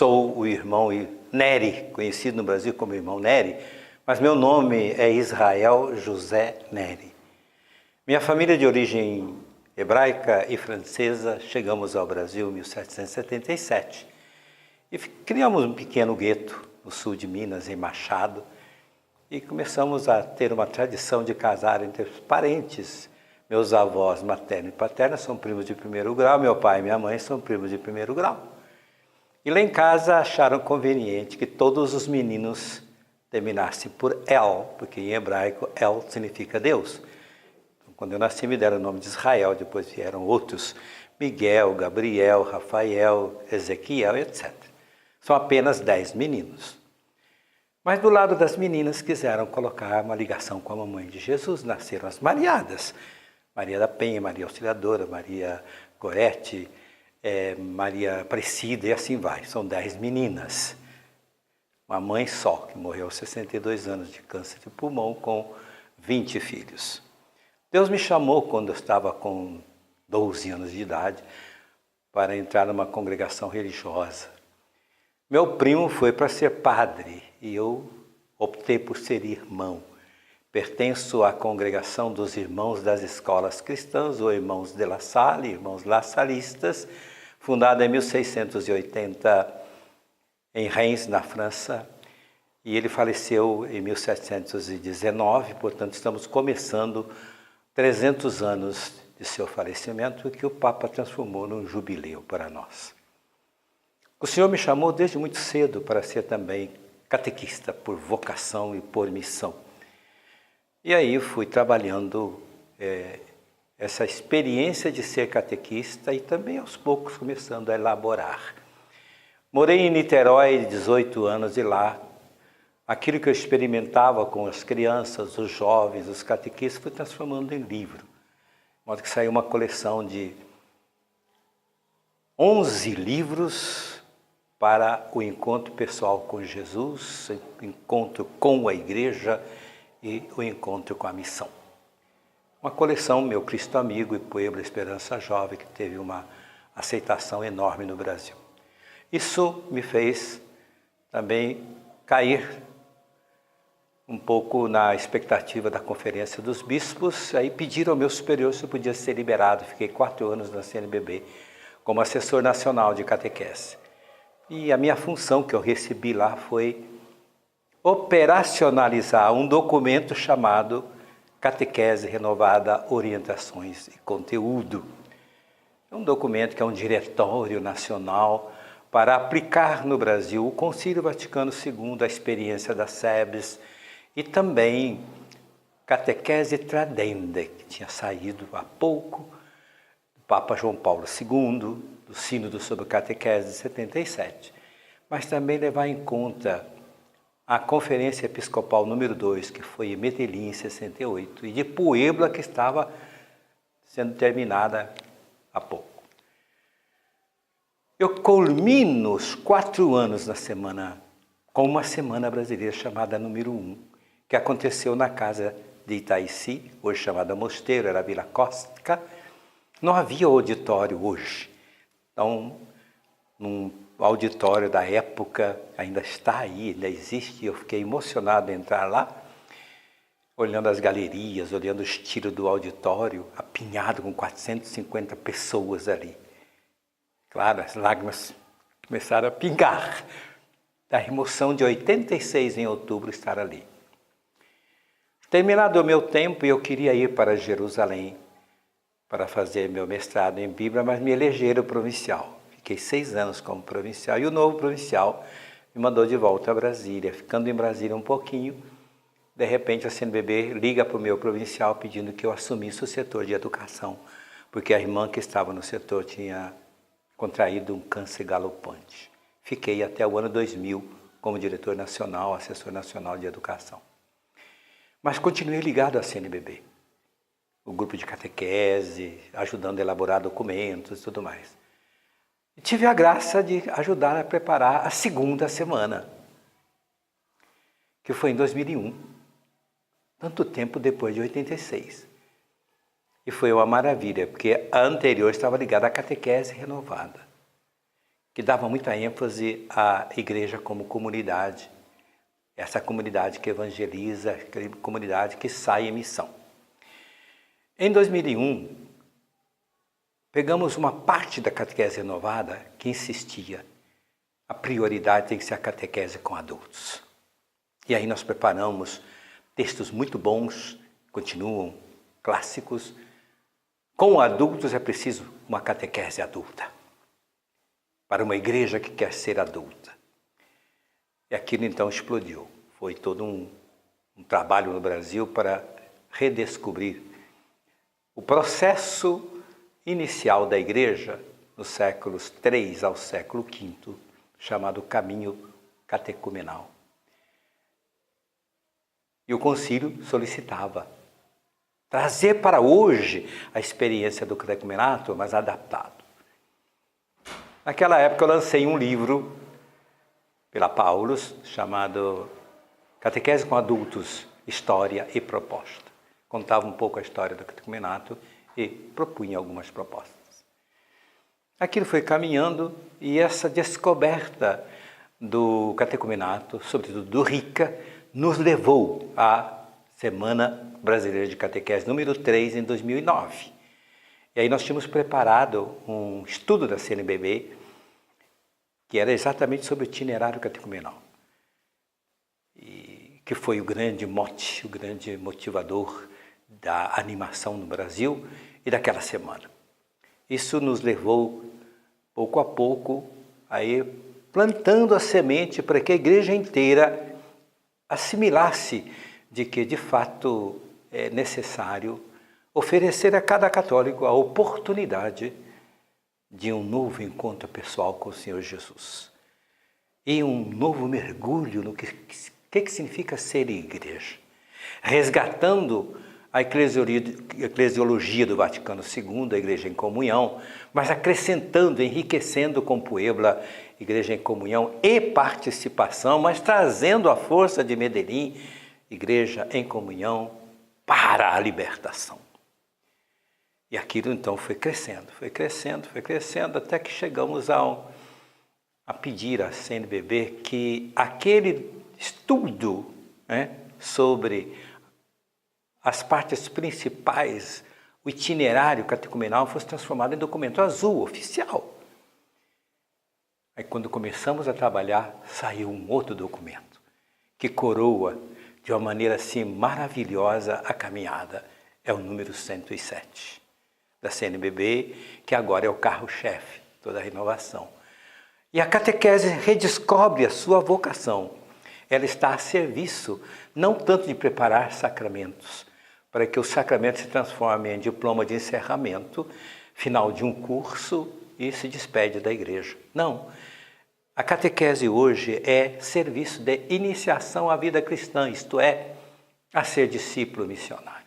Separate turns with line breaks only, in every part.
sou o irmão Nery, conhecido no Brasil como irmão Nery, mas meu nome é Israel José Nery. Minha família de origem hebraica e francesa, chegamos ao Brasil em 1777 e criamos um pequeno gueto no sul de Minas, em Machado, e começamos a ter uma tradição de casar entre os parentes. Meus avós materno e paterno são primos de primeiro grau, meu pai e minha mãe são primos de primeiro grau. E lá em casa acharam conveniente que todos os meninos terminassem por El, porque em hebraico El significa Deus. Então, quando eu nasci me deram o nome de Israel, depois vieram outros, Miguel, Gabriel, Rafael, Ezequiel, etc. São apenas 10 meninos. Mas do lado das meninas quiseram colocar uma ligação com a mamãe de Jesus, nasceram as Mariadas. Maria da Penha, Maria Auxiliadora, Maria Gorete, Maria Aparecida e assim vai. São 10 meninas. Uma mãe só, que morreu aos 62 anos de câncer de pulmão, com 20 filhos. Deus me chamou quando eu estava com 12 anos de idade para entrar numa congregação religiosa. Meu primo foi para ser padre e eu optei por ser irmão. Pertenço à congregação dos irmãos das escolas cristãs, ou irmãos de La Salle, irmãos laçalistas, fundada em 1680 em Reims, na França, e ele faleceu em 1719, portanto estamos começando 300 anos de seu falecimento, que o Papa transformou num jubileu para nós. O Senhor me chamou desde muito cedo para ser também catequista, por vocação e por missão. E aí fui trabalhando essa experiência de ser catequista e também aos poucos começando a elaborar. Morei em Niterói 18 anos e lá, aquilo que eu experimentava com as crianças, os jovens, os catequistas, fui transformando em livro. De modo que saiu uma coleção de 11 livros para o encontro pessoal com Jesus, o encontro com a igreja e o encontro com a missão. Uma coleção, Meu Cristo Amigo e Puebla Esperança Jovem, que teve uma aceitação enorme no Brasil. Isso me fez também cair um pouco na expectativa da Conferência dos Bispos, aí pediram ao meu superior se eu podia ser liberado. Fiquei 4 anos na CNBB como assessor nacional de catequese. E a minha função que eu recebi lá foi operacionalizar um documento chamado Catequese Renovada, Orientações e Conteúdo. É um documento que é um diretório nacional para aplicar no Brasil o Concílio Vaticano II, a experiência das SEBs, e também Catequese Tradende, que tinha saído há pouco, do Papa João Paulo II, do Sínodo sobre Catequese de 77, mas também levar em conta a Conferência Episcopal número 2, que foi em Medellín em 68, e de Puebla, que estava sendo terminada há pouco. Eu culmino os 4 anos na semana, com uma semana brasileira chamada número 1, que aconteceu na casa de Itaici, hoje chamada Mosteiro, era Vila Costa. Não havia auditório hoje. Então, num auditório da época, ainda está aí, ainda existe, eu fiquei emocionado em entrar lá, olhando as galerias, olhando o estilo do auditório, apinhado com 450 pessoas ali. Claro, as lágrimas começaram a pingar, da emoção de 86 em outubro estar ali. Terminado o meu tempo, eu queria ir para Jerusalém para fazer meu mestrado em Bíblia, mas me elegeram provincial. Fiquei 6 anos como provincial e o novo provincial me mandou de volta a Brasília. Ficando em Brasília um pouquinho, de repente a CNBB liga para o meu provincial pedindo que eu assumisse o setor de educação, porque a irmã que estava no setor tinha contraído um câncer galopante. Fiquei até o ano 2000 como diretor nacional, assessor nacional de educação. Mas continuei ligado à CNBB, o grupo de catequese, ajudando a elaborar documentos e tudo mais. E tive a graça de ajudar a preparar a segunda semana, que foi em 2001, tanto tempo depois de 86. E foi uma maravilha, porque a anterior estava ligada à catequese renovada. que dava muita ênfase à igreja como comunidade, essa comunidade que evangeliza, comunidade que sai em missão. Em 2001, pegamos uma parte da catequese renovada que insistia, a prioridade tem que ser a catequese com adultos. E aí nós preparamos textos muito bons, continuam clássicos. Com adultos é preciso uma catequese adulta, para uma igreja que quer ser adulta. E aquilo então explodiu. Foi todo um trabalho no Brasil para redescobrir o processo inicial da igreja, nos séculos III ao século V, chamado caminho catecumenal. E o concílio solicitava trazer para hoje a experiência do catecumenato, mas adaptado. Naquela época eu lancei um livro pela Paulus, chamado Catequese com Adultos, História e Proposta. Contava um pouco a história do catecumenato e propunha algumas propostas. Aquilo foi caminhando e essa descoberta do catecumenato, sobretudo do RICA, nos levou à Semana Brasileira de Catequese número 3 em 2009. E aí nós tínhamos preparado um estudo da CNBB que era exatamente sobre o itinerário catecumenal. E que foi o grande mote, o grande motivador da animação no Brasil e daquela semana. Isso nos levou, pouco a pouco, a ir plantando a semente para que a igreja inteira assimilasse de que, de fato, é necessário oferecer a cada católico a oportunidade de um novo encontro pessoal com o Senhor Jesus e um novo mergulho no que significa ser igreja, resgatando a eclesiologia do Vaticano II, a Igreja em Comunhão, mas acrescentando, enriquecendo com Puebla, Igreja em Comunhão e participação, mas trazendo a força de Medellín, Igreja em Comunhão para a libertação. E aquilo então foi crescendo, até que chegamos a pedir à CNBB que aquele estudo, né, sobre as partes principais, o itinerário catecumenal, fosse transformado em documento azul, oficial. Aí quando começamos a trabalhar, saiu um outro documento, que coroa de uma maneira assim maravilhosa a caminhada. É o número 107 da CNBB, que agora é o carro-chefe de toda a renovação. E a catequese redescobre a sua vocação. Ela está a serviço, não tanto de preparar sacramentos, para que o sacramento se transforme em diploma de encerramento, final de um curso e se despede da igreja. Não. A catequese hoje é serviço de iniciação à vida cristã, isto é, a ser discípulo missionário.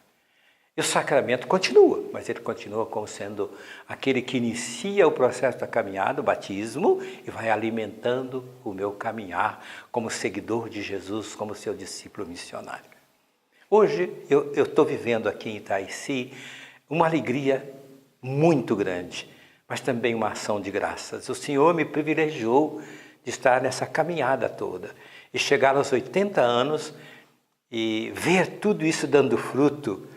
E o sacramento continua, mas ele continua como sendo aquele que inicia o processo da caminhada, o batismo, e vai alimentando o meu caminhar como seguidor de Jesus, como seu discípulo missionário. Hoje eu estou vivendo aqui em Itaici uma alegria muito grande, mas também uma ação de graças. O Senhor me privilegiou de estar nessa caminhada toda e chegar aos 80 anos e ver tudo isso dando fruto.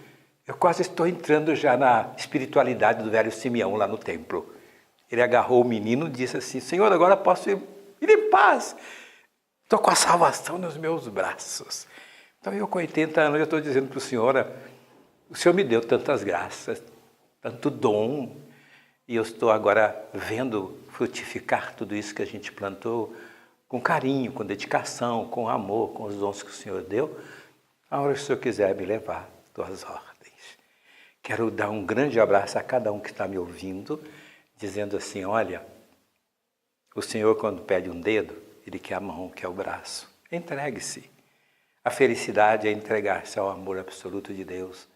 Eu quase estou entrando já na espiritualidade do velho Simeão lá no templo. Ele agarrou o menino e disse assim: Senhor, agora posso ir em paz. Estou com a salvação nos meus braços. Então eu com 80 anos eu estou dizendo para o Senhor me deu tantas graças, tanto dom, e eu estou agora vendo frutificar tudo isso que a gente plantou com carinho, com dedicação, com amor, com os dons que o Senhor deu. A hora que o Senhor quiser me levar, estou às ordens. Quero dar um grande abraço a cada um que está me ouvindo, dizendo assim: olha, o Senhor quando pede um dedo, Ele quer a mão, quer o braço. Entregue-se. A felicidade é entregar-se ao amor absoluto de Deus,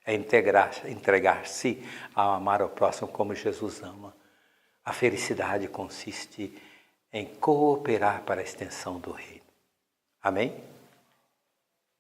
é entregar-se a amar ao próximo como Jesus ama. A felicidade consiste em cooperar para a extensão do reino. Amém?